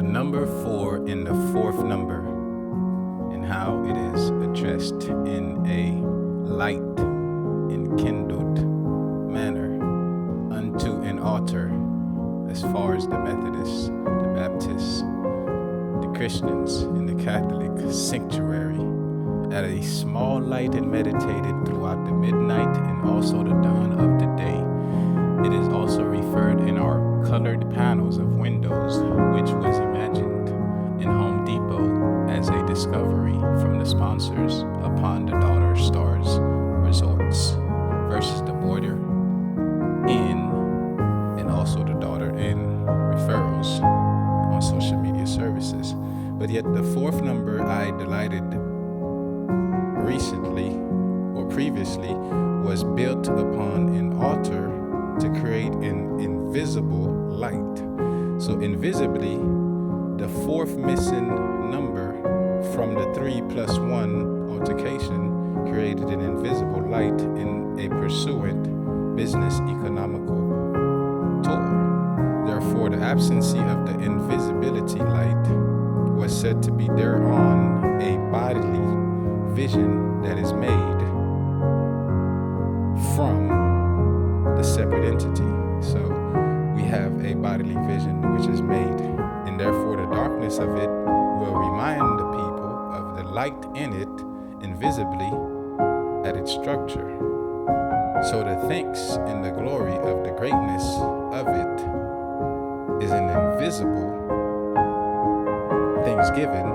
number 4 in the fourth number, and how it is addressed in a light enkindled manner unto an altar, as far as the Methodists, the Baptists, the Christians, and the Catholic sanctuary, at a small light and meditated throughout the midnight and also the dawn of the day. It is also referred in our colored panels of windows, which was imagined in Home Depot as a discovery from the sponsors upon the Daughter Stars Resorts versus the Border Inn and also the Daughter Inn referrals on social media services. But yet the fourth number I delighted recently or previously was built upon an altar to create an invisible light. So invisibly, the fourth missing number from the 3 + 1 altercation created an invisible light in a pursuant business economical tour. Therefore, the absence of the invisibility light was said to be thereon a bodily vision that is made from the separate entity. So we have a bodily vision which is made, and therefore the darkness of it will remind the people of the light in it invisibly at its structure. So the thanks and the glory of the greatness of it is an invisible thanksgiving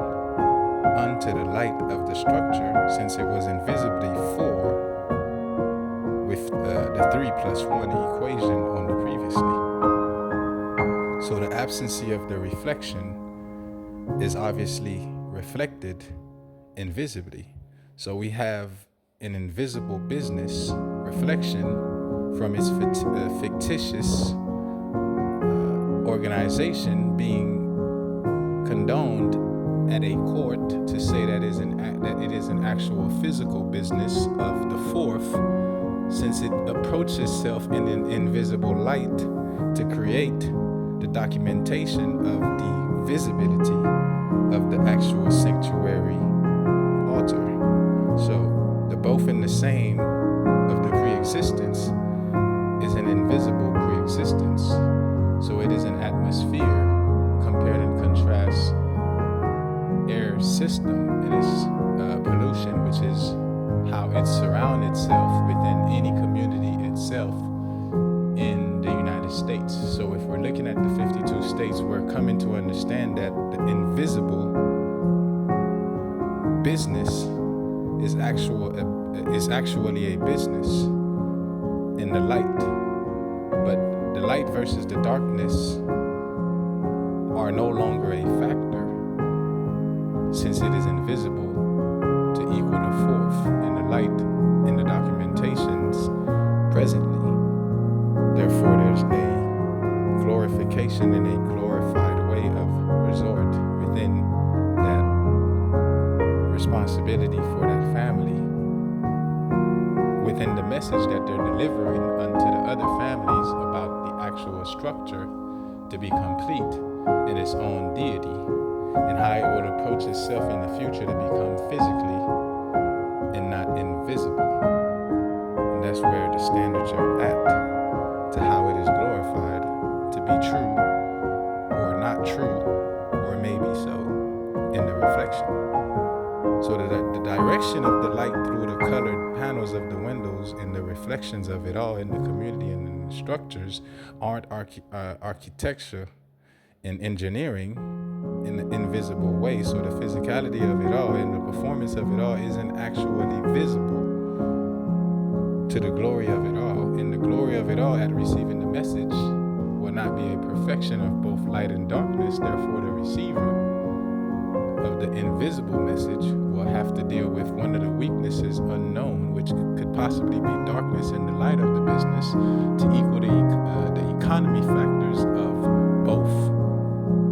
unto the light of the structure, since it was invisibly for with the 3 + 1 equation on the previously. So the absence of the reflection is obviously reflected invisibly. So we have an invisible business reflection from its fictitious organization being condoned at a court to say that it is an actual physical business of the fourth, since it approaches itself in an invisible light to create the documentation of the visibility of the actual sanctuary altar. So the both in the same of the pre-existence is an invisible pre-existence. So it is an atmosphere compared and contrast air system and its pollution, which is how it surrounds itself within any community itself in the United States. So if we're looking at the 52 states, we're coming to understand that the invisible business is actually a business in the light. But the light versus the darkness are no longer a factor, since it is invisible to equal the fourth in the light in the documentations presently. Therefore, there's a glorification and a glorified way of resort within that responsibility for that family, within the message that they're delivering unto the other families about the actual structure to be complete in its own deity, and how it will approach itself in the future to become physically and not invisible. And that's where the standards are at, to how it is glorified to be true or not true, or maybe so, in the reflection. So the direction of the light through the colored panels of the windows and the reflections of it all in the community and in the structures aren't architecture and engineering in the invisible way. So the physicality of it all and the performance of it all isn't actually visible to the glory of it all. And the glory of it all at receiving the message will not be a perfection of both light and darkness. Therefore, the receiver of the invisible message will have to deal with one of the weaknesses unknown, which could possibly be darkness in the light of the business, to equal the economy factors of both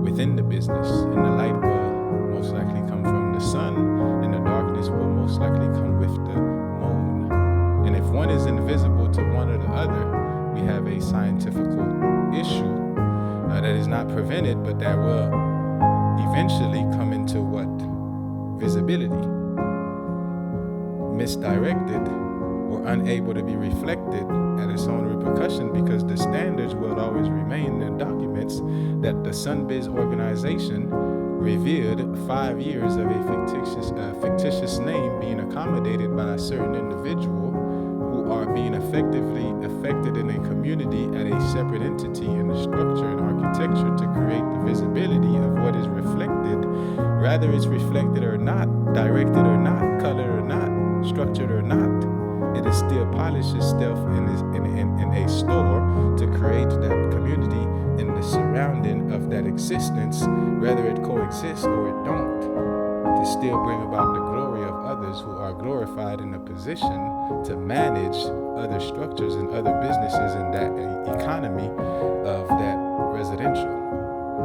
within the business. And the light will most likely come from the sun, and the darkness will most likely come with the moon. And if one is invisible to one or the other, we have a scientific issue that is not prevented, but that will eventually come into what? Visibility. Misdirected or unable to be reflected at its own repercussion, because the standards will always remain in documents that the Sunbiz organization revealed 5 years of a fictitious name being accommodated by a certain individual who are being effectively affected in a community at a separate entity in the structure and architecture to create the visibility of what is reflected, rather it's reflected or not, directed or not, colored or not, structured or not. It is still polished itself in a store to create that community in the surrounding of that existence, whether it coexists or it don't, to still bring about the glory of others who are glorified in a position to manage other structures and other businesses in that economy of that residential.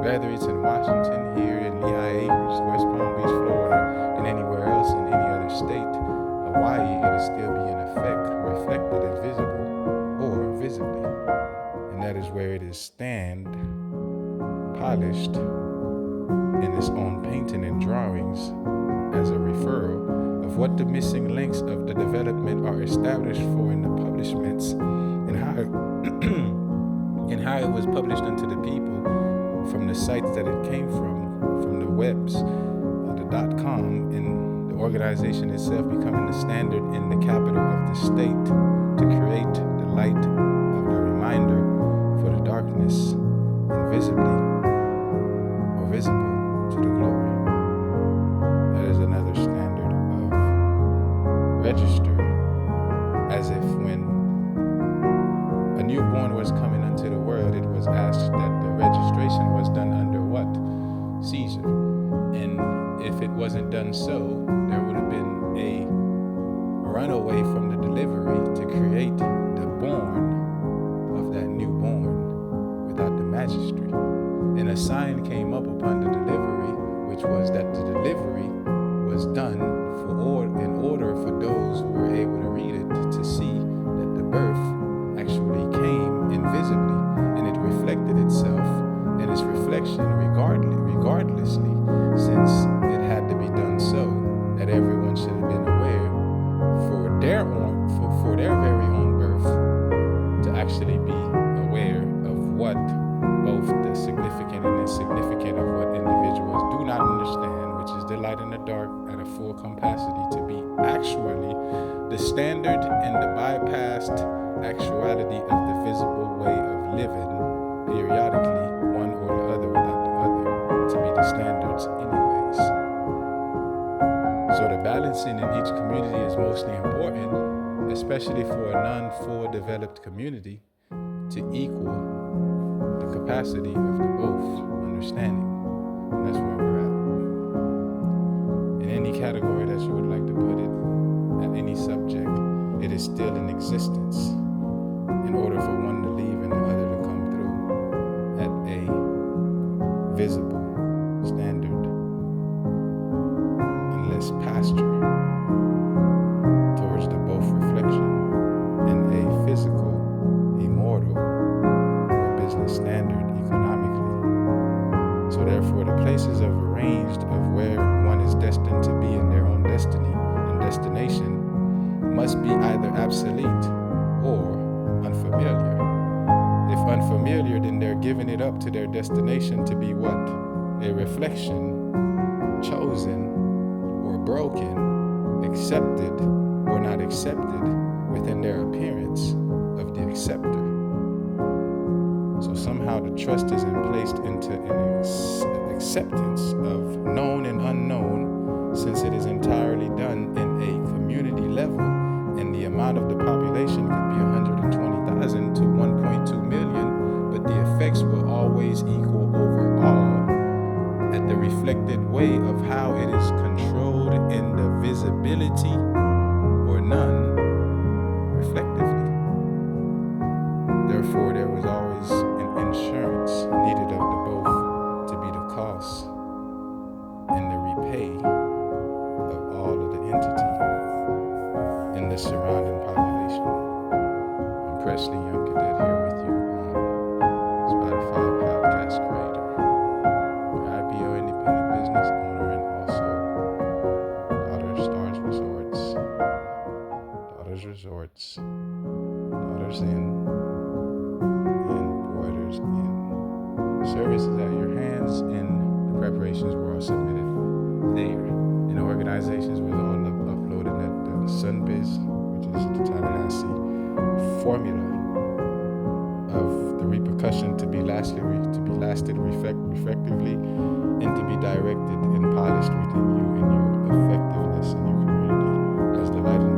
Whether it's in Washington, here in Lehigh Acres, West Palm Beach, Florida, and anywhere else in any other state, Hawaii, it is still being reflected and visible or visibly. And that is where it is polished in its own painting and drawings as a referral of what the missing links of the development are established for in the publishments, and how it was published unto the people from the sites that it came from the webs, the .com, and the organization itself becoming the standard in the capital of the state to create the light of the reminder for the darkness invisibly or visible to the glory. That is another standard of registered, as if when a newborn was coming unto the world, it was asked that the registration was done under what? Caesar. And if it wasn't done so, there would have been a runaway from the delivery to create the born of that newborn without the magistry. And a sign came up upon the delivery, which was that the delivery was done in order for those who were able to read it to see that the birth actually came invisibly, and it reflected itself and its reflection regardlessly, since it had to be done so that everyone should have been aware for their very own birth, to actually be aware of what both the significant and insignificant of what individuals do not understand, which is the light and the dark at a full capacity, to be actually the standard and the bypassed actuality of the visible way of living, periodically one or the other without the other, to be the standards anyways. So the balancing in each community is mostly important, especially for a non-full developed community, to equal the capacity of the both understanding. And that's where we're at. In any category that you would like to put it, at any subject, it is still in existence in order for one to leave and the other to come through at a visible standard, unless pasture towards the both reflection and a physical, immortal, or business standard economically. So therefore the places of arranged of where one is destined to be in their own destiny and destination must be either obsolete or unfamiliar. If unfamiliar, then they're giving it up to their destination to be what? A reflection, chosen or broken, accepted or not accepted within their appearance of the acceptor. So somehow the trust is placed into an acceptance of known and unknown, since it is entirely done in a community level, and the amount of the population could be 120,000 to 1.2 million, but the effects will always equal overall at the reflected way of how it is controlled in the visibility or none reflectively. Therefore, there was always an insurance needed of the both to be the cost and the repay of all of the entity in the surrounding population. I'm Presly, young cadet, here with you on Spotify podcast creator, your IPO independent business services at your hands, and the preparations were all submitted there. And the organizations were all uploaded at the Sunbiz, which is the Tallahassee formula of the repercussion to be lasted effectively, and to be directed and polished within you in your effectiveness in your community as the light and